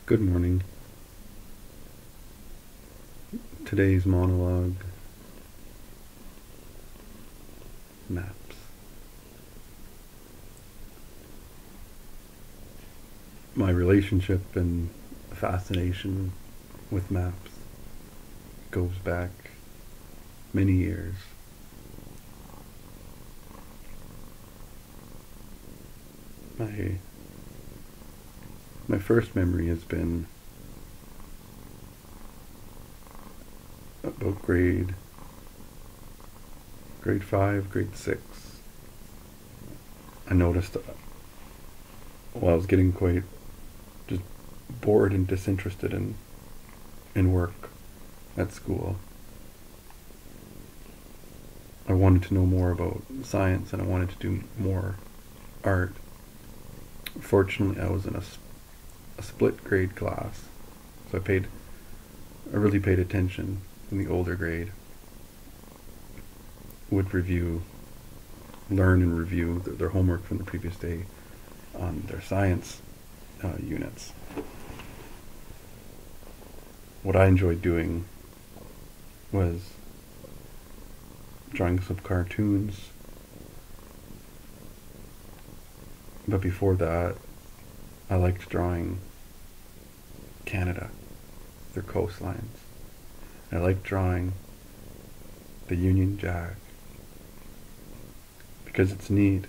Good morning. Today's monologue, maps. My relationship and fascination with maps goes back many years. My first memory has been about grade 5, grade 6. I noticed while I was getting quite just bored and disinterested in work at school. I wanted to know more about science and I wanted to do more art. Fortunately, I was in a split grade class, so I really paid attention in the older grade. Would learn and review their homework from the previous day on their science units. What I enjoyed doing was drawing some cartoons, but before that, I liked drawing Canada, their coastlines. I liked drawing the Union Jack because it's neat.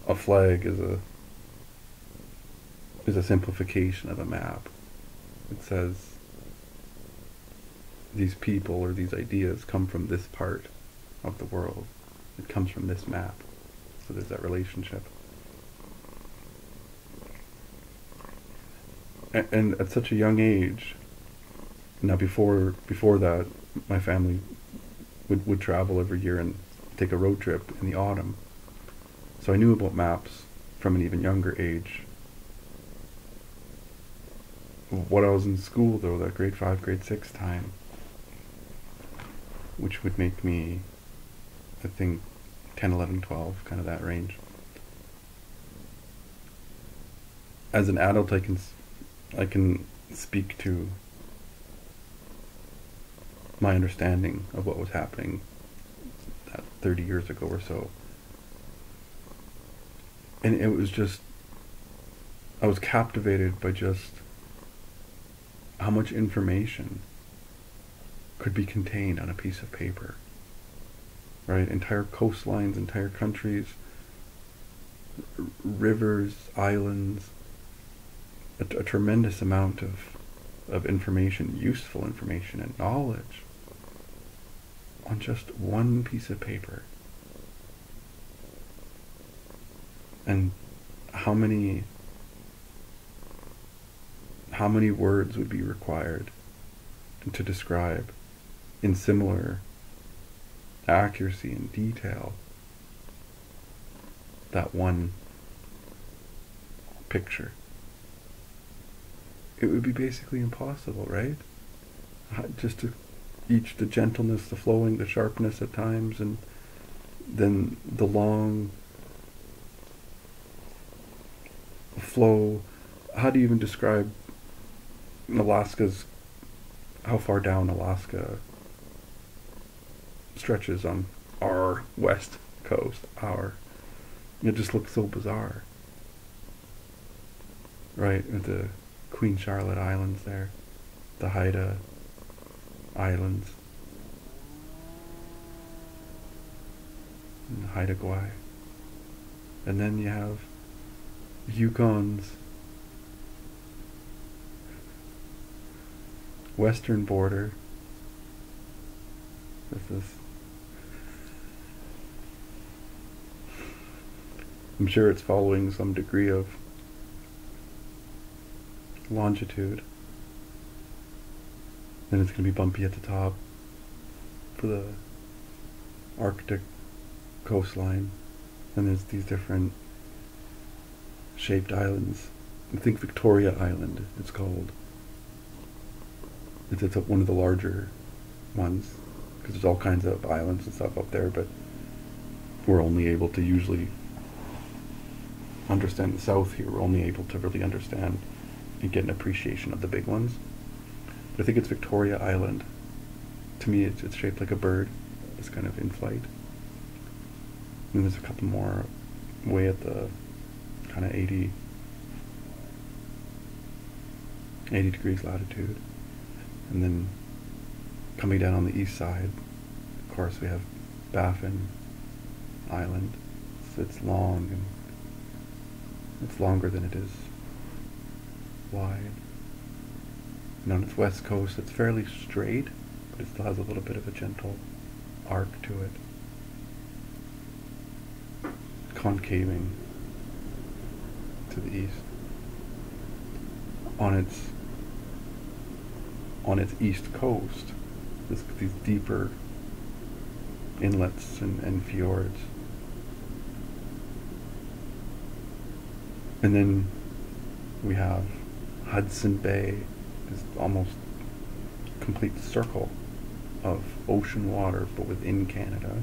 A flag is a simplification of a map. It says these people or these ideas come from this part of the world. It comes from this map. So there's that relationship. And at such a young age, now before that, my family would travel every year and take a road trip in the autumn. So I knew about maps from an even younger age. When I was in school though, that grade 5, grade 6 time, which would make me, I think, 10, 11, 12, kind of that range. As an adult, I can speak to my understanding of what was happening 30 years ago or so. And it was just, I was captivated by just how much information could be contained on a piece of paper. Right? Entire coastlines, entire countries, rivers, islands, a tremendous amount of information, useful information and knowledge on just one piece of paper. And how many words would be required to describe in similar accuracy and detail that one picture? It would be basically impossible, right? Just to each the gentleness, the flowing, the sharpness at times, and then the long flow. How do you even describe how far down Alaska stretches on our west coast? It just looks so bizarre, right? With the Queen Charlotte Islands there, the Haida Islands, and Haida Gwaii, and then you have Yukon's western border. I'm sure it's following some degree of longitude. Then it's going to be bumpy at the top for the Arctic coastline. And there's these different shaped islands. I think Victoria Island it's called. It's one of the larger ones, because there's all kinds of islands and stuff up there, but we're only able to usually understand the South here, we're only able to really understand and get an appreciation of the big ones. But I think it's Victoria Island. To me, it's shaped like a bird. It's kind of in flight. And there's a couple more way at the kind of 80 degrees latitude. And then coming down on the east side, of course, we have Baffin Island. It's long, and it's longer than it is wide. And on its west coast, it's fairly straight, but it still has a little bit of a gentle arc to it, concaving to the east. On its east coast, these deeper inlets and fjords. And then we have Hudson Bay, this almost complete circle of ocean water, but within Canada,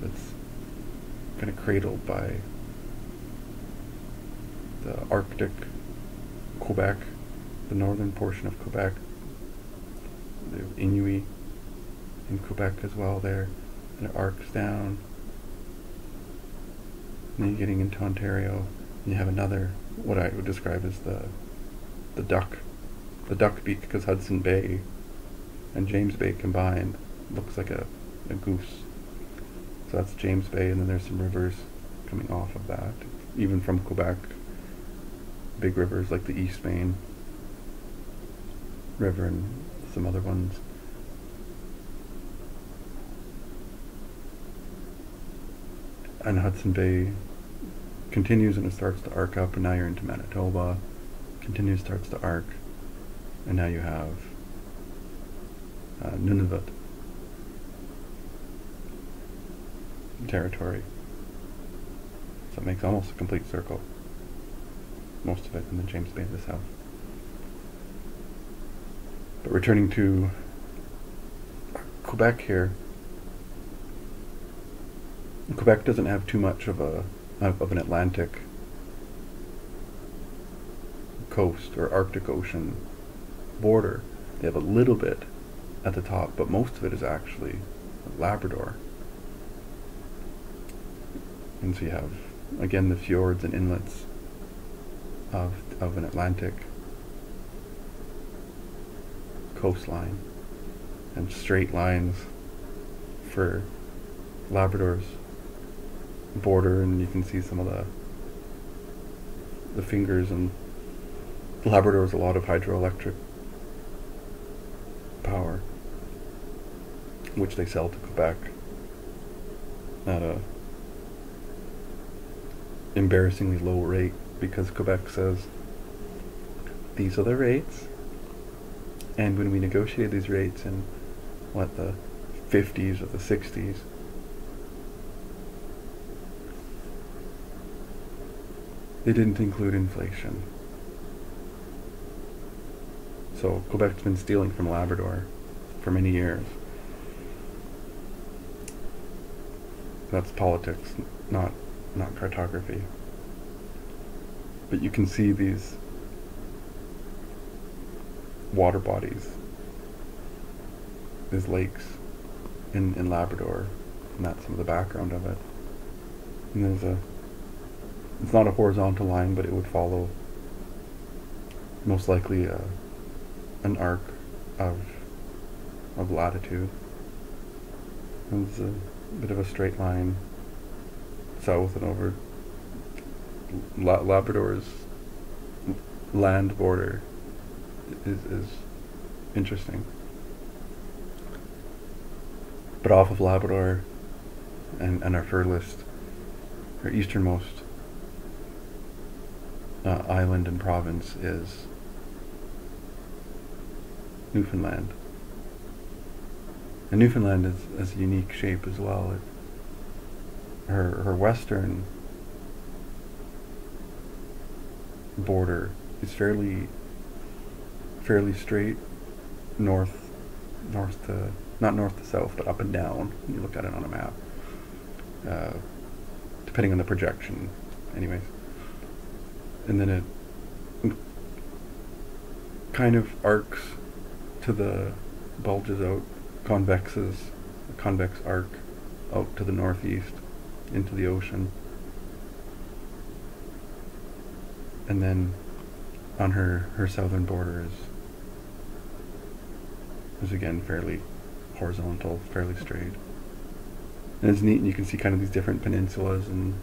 that's kind of cradled by the Arctic Quebec, the northern portion of Quebec, the Inuit in Quebec as well there, and it arcs down. And then you're getting into Ontario, and you have another, what I would describe as the duck beak, because Hudson Bay and James Bay combined looks like a goose. So that's James Bay, and then there's some rivers coming off of that, even from Quebec. Big rivers like the East Main River and some other ones. And Hudson Bay continues and it starts to arc up, and now you're into Manitoba. Continues, starts to arc, and now you have Nunavut territory. So it makes almost a complete circle. Most of it in the James Bay in the south. But returning to Quebec here, Quebec doesn't have too much of an Atlantic coast or Arctic Ocean border. They have a little bit at the top, but most of it is actually Labrador. And so you have, again, the fjords and inlets of an Atlantic coastline, and straight lines for Labrador's border, and you can see some of the fingers, and Labrador has a lot of hydroelectric power, which they sell to Quebec at a embarrassingly low rate, because Quebec says these are the rates, and when we negotiated these rates in the 50s or the 60s, they didn't include inflation. So Quebec's been stealing from Labrador for many years. That's politics, not cartography. But you can see these water bodies, these lakes in Labrador, and that's some of the background of it. And it's not a horizontal line, but it would follow most likely an arc of latitude. And it's a bit of a straight line south and over. Labrador's land border is interesting. But off of Labrador and our furthest, our easternmost island and province is Newfoundland. And Newfoundland is a unique shape as well. Her western border is fairly straight, north to, not north to south, but up and down when you look at it on a map, depending on the projection anyways. And then it kind of arcs to the, bulges out, convex arc out to the northeast into the ocean. And then on her southern border is again fairly horizontal, fairly straight. And it's neat, and you can see kind of these different peninsulas and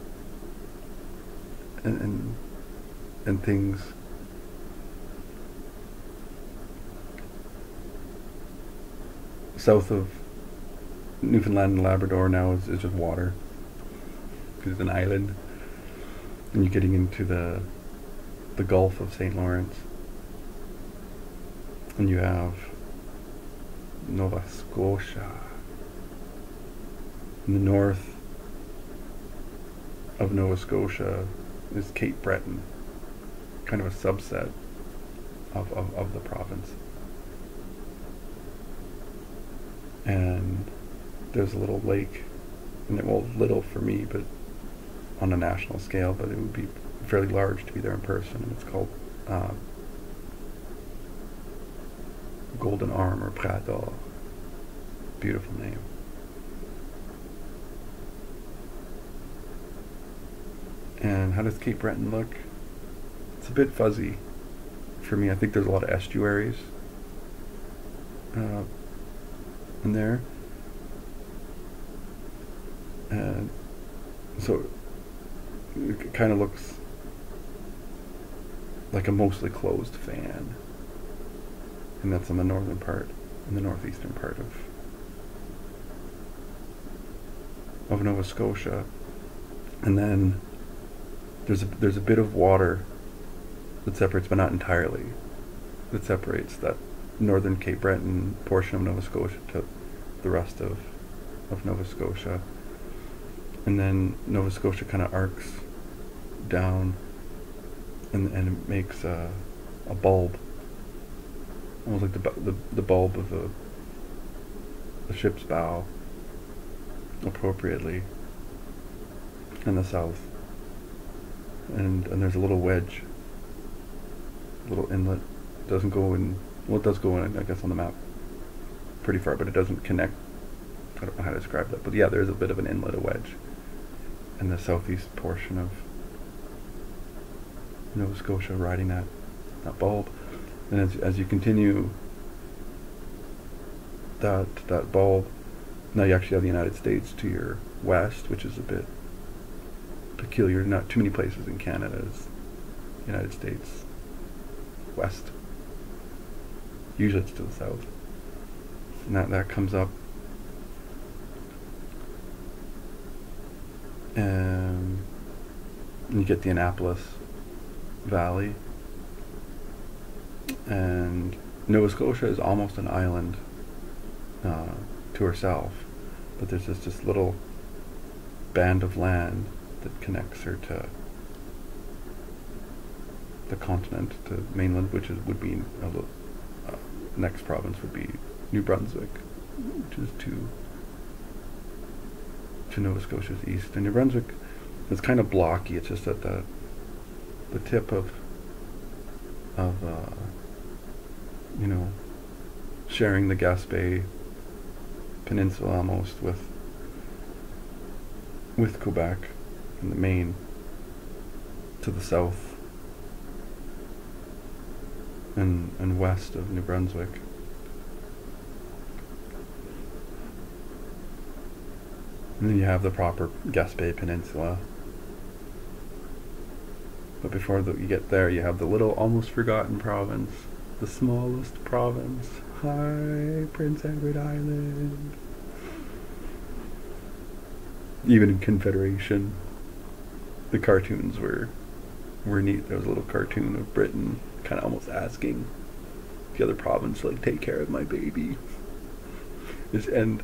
things. South of Newfoundland and Labrador now is just water, because it's an island, and you're getting into the Gulf of St. Lawrence, and you have Nova Scotia. In the north of Nova Scotia is Cape Breton, kind of a subset of the province. And there's a little lake, and well, little for me, but on a national scale, but it would be fairly large to be there in person, and it's called Golden Arm or Prat d'Or. Beautiful name. And how does Cape Breton look? It's a bit fuzzy for me. I think there's a lot of estuaries in there. And so it kind of looks like a mostly closed fan. And that's in the northern part, in the northeastern part of Nova Scotia. And then there's a bit of water that separates, but not entirely, that separates that northern Cape Breton portion of Nova Scotia to the rest of Nova Scotia. And then Nova Scotia kind of arcs down and it makes a bulb, almost like the bulb of the ship's bow, appropriately, in the south. And there's a little wedge, a little inlet. Doesn't go in, well, it does go in, I guess, on the map pretty far, but it doesn't connect. I don't know how to describe that, but yeah, there's a bit of an inlet, a wedge, in the southeast portion of Nova Scotia, riding that bulb. And as you continue that bulb, now you actually have the United States to your west, which is a bit peculiar. Not too many places in Canada is United States west. Usually it's to the south. And that comes up. And you get the Annapolis Valley. And Nova Scotia is almost an island to herself. But there's just this little band of land that connects her to the continent, to mainland, which would be next province would be New Brunswick, which is to Nova Scotia's east. And New Brunswick is kind of blocky. It's just at the tip of sharing the Gaspé Peninsula almost with Quebec and the Maine to the south and west of New Brunswick. And then you have the proper Gaspé Peninsula. But before you get there, you have the little, almost forgotten province, the smallest province. Hi, Prince Edward Island. Even in Confederation, the cartoons were neat. There was a little cartoon of Britain kind of almost asking the other province to, like, take care of my baby. And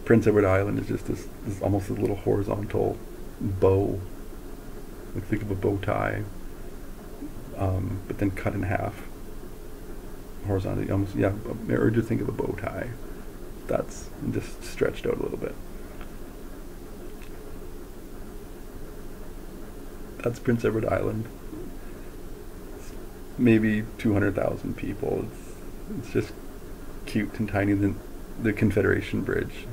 Prince Edward Island is just this almost a little horizontal bow. Like, think of a bow tie, but then cut in half horizontally. Almost, yeah, or just think of a bow tie. That's just stretched out a little bit. That's Prince Edward Island. It's maybe 200,000 people. It's just cute and tiny. The Confederation Bridge.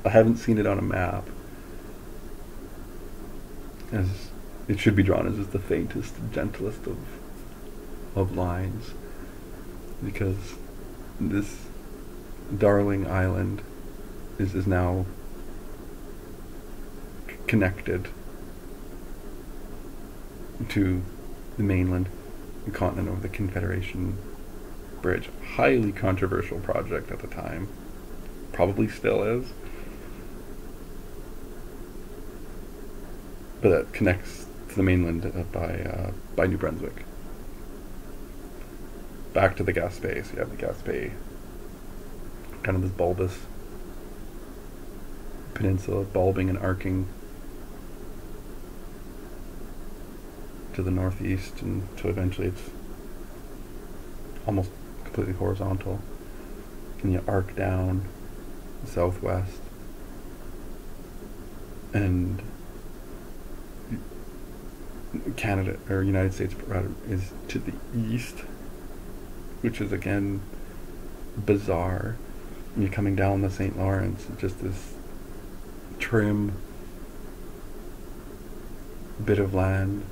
I haven't seen it on a map, as it should be drawn as just the faintest, gentlest of lines, because this darling island is now connected to the mainland continent of the Confederation Bridge. Highly controversial project at the time. Probably still is. But that connects to the mainland by New Brunswick. Back to the Gaspé. So you have the Gaspé, kind of this bulbous peninsula, bulbing and arcing to the northeast, and so eventually it's almost completely horizontal. And you arc down southwest, and Canada, or United States rather, is to the east, which is again bizarre. And you're coming down the St. Lawrence, just this trim bit of land,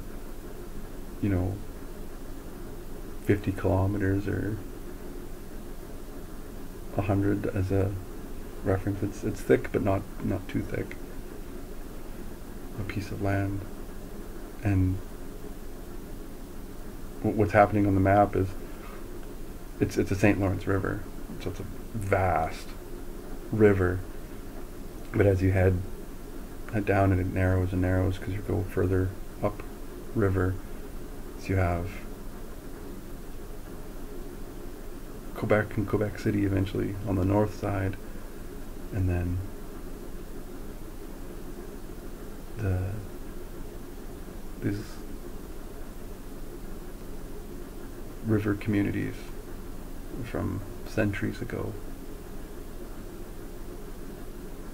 50 kilometers or 100 as a reference. It's thick, but not too thick. A piece of land. And what's happening on the map is it's a St. Lawrence River, so it's a vast river. But as you head down, and it narrows and narrows because you go further up river. So you have Quebec and Quebec City eventually on the north side, and then these river communities from centuries ago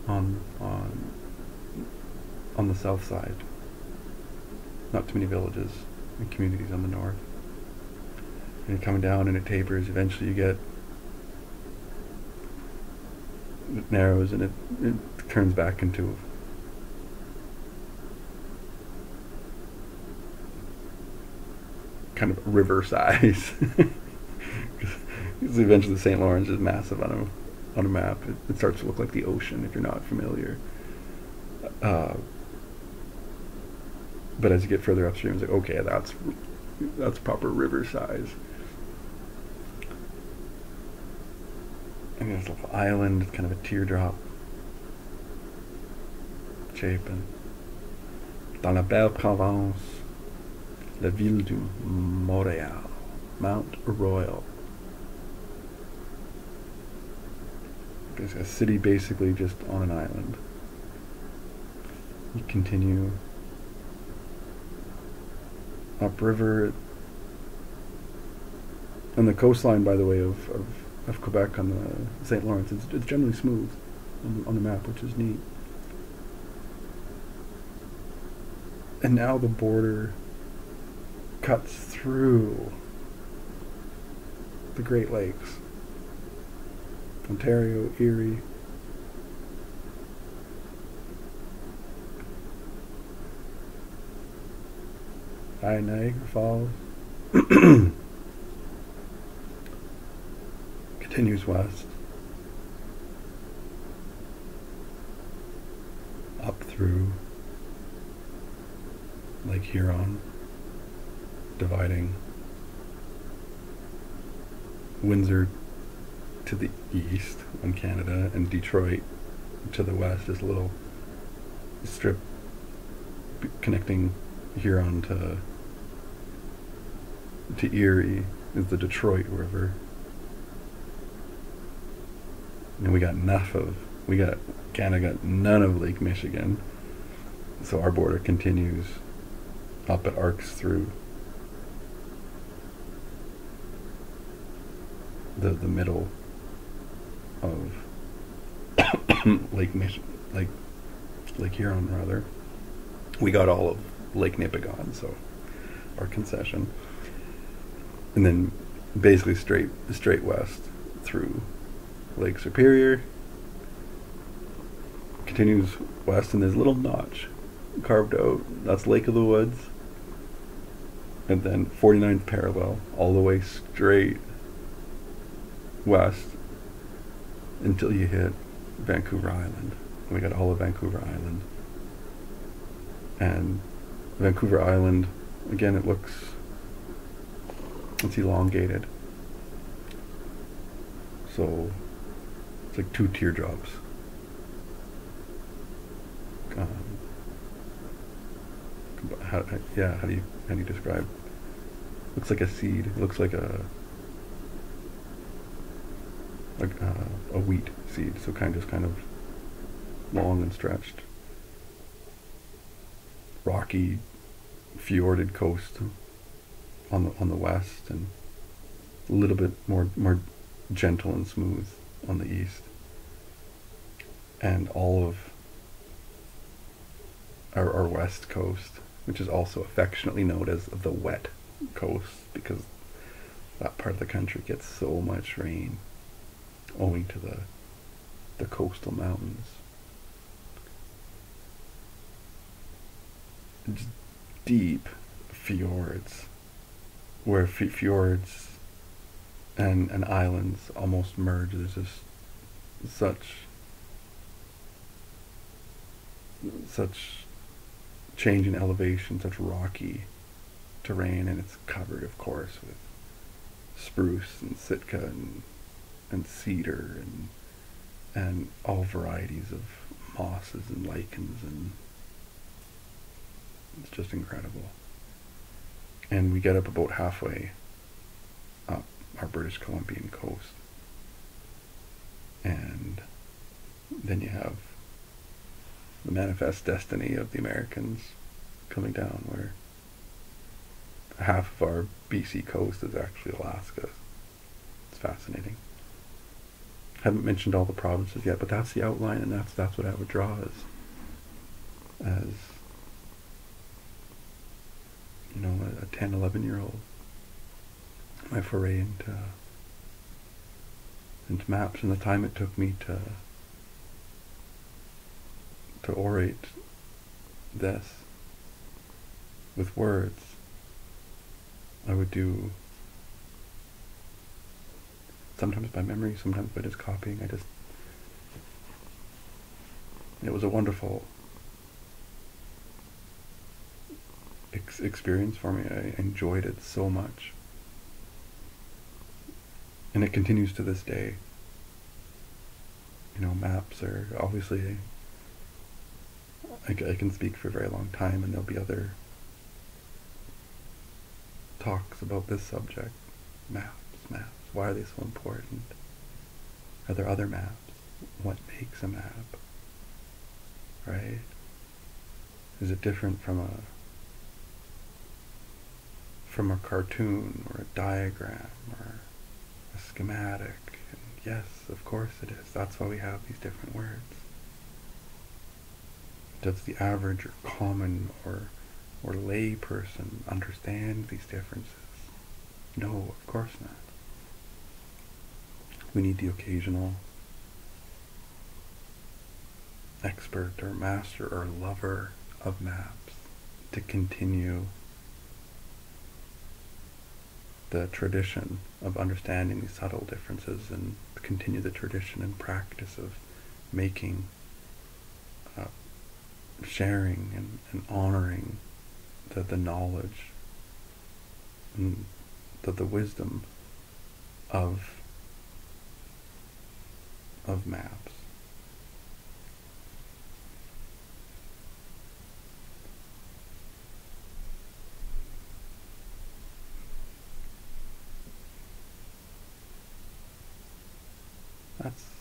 on the south side. Not too many villages and communities on the north. And you're coming down and it tapers. Eventually you get, it narrows and it turns back into kind of river size. Because eventually the St. Lawrence is massive on a map. It starts to look like the ocean if you're not familiar. But as you get further upstream, it's like, okay, that's proper river size. And there's a little island, kind of a teardrop shape. And dans la belle Provence, la ville du Montréal, Mount Royal. It's a city basically just on an island. You continue upriver, and the coastline, by the way, of Quebec on the St. Lawrence, it's generally smooth on the map, which is neat. And now the border cuts through the Great Lakes. Ontario, Erie. Niagara Falls. Continues west. Up through Lake Huron, dividing Windsor to the east on Canada and Detroit to the west. Just a little strip connecting Huron to Erie is the Detroit River. And Canada got none of Lake Michigan. So our border continues up, it arcs through the middle of Lake Huron rather. We got all of Lake Nipigon, so our concession, and then basically straight west through Lake Superior. Continues west, and there's a little notch carved out. That's Lake of the Woods. And then 49th parallel, all the way straight west until you hit Vancouver Island. We got all of Vancouver Island. And Vancouver Island, again, it's elongated. So it's like 2 teardrops. How do you describe? Looks like a seed. It looks like a wheat seed. So kind of long and stretched, rocky, fjorded coast on the west, and a little bit more gentle and smooth on the east, and all of our west coast, which is also affectionately known as the wet coast, because that part of the country gets so much rain owing to the coastal mountains. It's deep fjords, where fjords and islands almost merge. There's just such change in elevation, such rocky terrain, and it's covered, of course, with spruce and sitka and cedar and all varieties of mosses and lichens, and it's just incredible. And we get up about halfway up our British Columbian coast, and then you have the manifest destiny of the Americans coming down, where half of our BC coast is actually Alaska. It's fascinating. Haven't mentioned all the provinces yet, but that's the outline, and that's what I would draw as a 10, 11-year-old. My foray into maps, and the time it took me to orate this with words. I would do sometimes by memory, sometimes by just copying. It was a wonderful experience for me. I enjoyed it so much, and it continues to this day. Maps are obviously, I can speak for a very long time, and there'll be other talks about this subject. Maps. Why are they so important? Are there other maps? What makes a map? Right? Is it different from a cartoon or a diagram or a schematic? And yes, of course it is. That's why we have these different words. Does the average or common or lay person understand these differences? No, of course not. We need the occasional expert or master or lover of maps to continue the tradition of understanding these subtle differences, and continue the tradition and practice of making, sharing and honoring the knowledge and the wisdom of maps.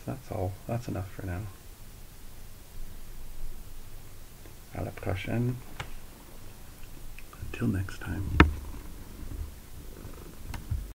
That's all. That's enough for now. À la prochaine. Until next time.